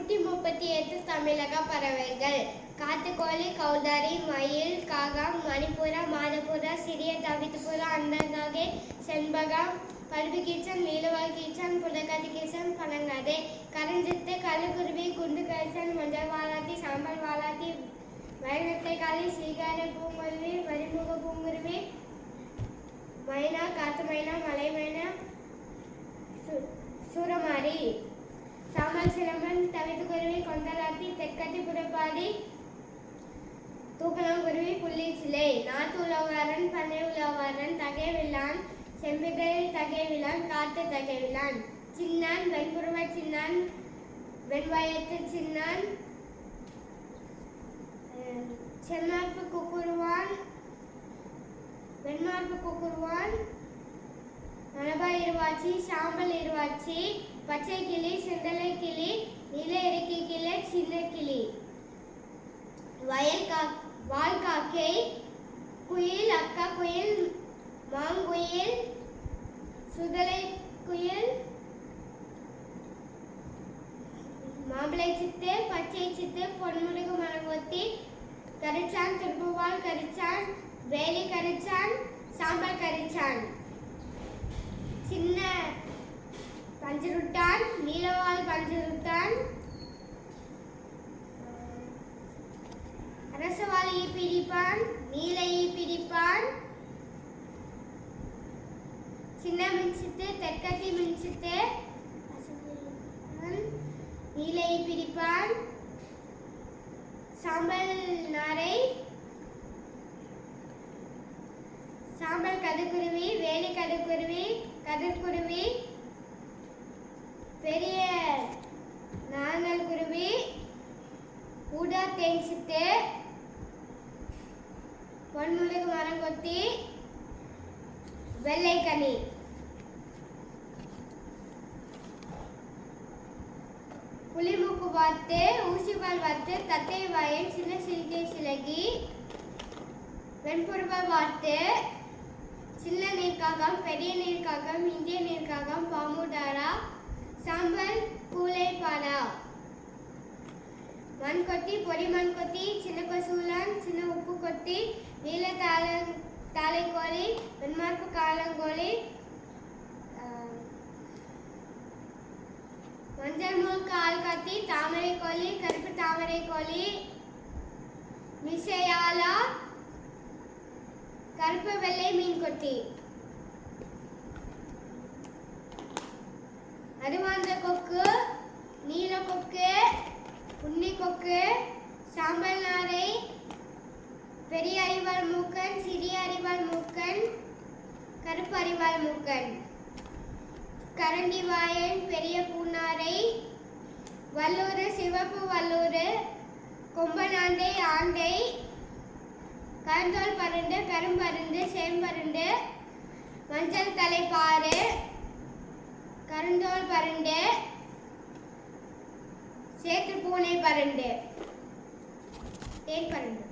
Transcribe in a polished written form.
138 தமிழக பறவைகள். காட்டுக்கோழி, கௌதாரி, மயில், காகம், மணிப்புறா, மாதப்புறா, சிறிய தவிட்டுப்புறா, அண்டங்காகை, செண்பகம், பல்புகீச்சன், நீலவால் கீச்சன், புடக்காட்டு கீச்சன், பனங்காதை, கரஞ்சித்து, கழுகுருவி, குண்டு கரிசன், மஞ்சள் வாலாட்டி, சாம்பல் வாலாட்டி, வயலட்டைக்காளி, சீகார பூங்குருவி, வரிமுக பூங்குருவி, மைனா, காட்டு மைனா, மலை மைனா, சூரமாரி, சாமல் சிலம்பன், தவிட்டுக்குருவி, கொண்டலாட்டி, தெற்கத்தி புறப்பாடி, தூக்கணாங்குருவி, புள்ளிச்சிலை, நாட்டு உலவாரன், பண்ணை உலவாரன், தகைவிலான், செம்பிகை தகைவிலான், காட்டு தகைவிலான், சின்னான், வெண்புருவ சின்னான், வெண்வயத்து சின்னான், செம்மார்பு குக்குருவான், வெண்மார்பு குக்குருவான், மலபா இருவாச்சி, சாம்பல் இருவாச்சி, பச்சை கிளி, செந்தலை கிளி, நீல இறக்கை கிளி, சின்ன கிளி, வால் காக்கை, குயில், அக்கா குயில், மாங்குயில், சுதலை குயில், மாம்பழை சித்து, பச்சை சித்து, பொன்முருகு மரங்கொத்தி, கரிச்சான், திருப்புவால் கரிச்சான், வேலி கரிச்சான், சாம்பல் கரிச்சான், சின்ன பஞ்சுருட்டான், நீலவால் பஞ்சுருட்டான், அரசவால் ஈப்பிடிப்பான், நீல ஈப்பிடிப்பான், சின்ன மின்சித்து, தெற்கத்தி மின்சித்து, நீல ஈப்பிடிப்பான், சாம்பல் நாரை, சாம்பல் கதுக்குருவி, வேலி கதுக்குருவி, கதிர்குருவி, பெரிய நாணல் குருவி, ஊதா தேன் சித்து, பொன்முருகு மரங்கொத்தி, வெள்ளைக்கனி. புலிமூக்கு வாத்து, ஊசிவால் வாத்து, தத்தை வாயன், சின்ன சிறுகை சிலகி, வெண்புருவ வாத்து, சின்ன நீர்க்காகம், பெரிய நீர்க்காகம், இந்திய நீர்க்காகம், பாமுடாரா, சாம்பல் கூலைப்பாடா, மண்கொத்தி, பொறி மண்கொத்தி, சின்ன பசூலான், சின்ன உப்பு கொத்தி, நீல தாளைக்கோழி, வெண்மார்பு காலங்கோழி, மஞ்சள் மூக்கு ஆள்காத்தி, தாமரை கோழி, கருப்பு தாமரை கோழி, மிசையாலா, கருப்பு வெள்ளை மீன் கொத்தி, அருவாந்த கொக்கு, நீல கொக்கு, உண்ணி கொக்கு, சாம்பல் நாரை, பெரிய அறிவாள் மூக்கன், சிறிய அறிவாள் மூக்கன், கருப்பு அறிவாள் மூக்கன், கரண்டி வாயன், பெரிய பூநாரை, வல்லூர், சிவப்பு வல்லூர், கொம்பனாண்டை, ஆண்டை, கருந்தோல் பருண்டு, கரும்பருந்து, சேம்பருண்டு, மஞ்சள் தலைப்பாறு, கருந்தோல் பருண்டு, சேற்று பூனை பருண்டு, தேன் பருண்டு.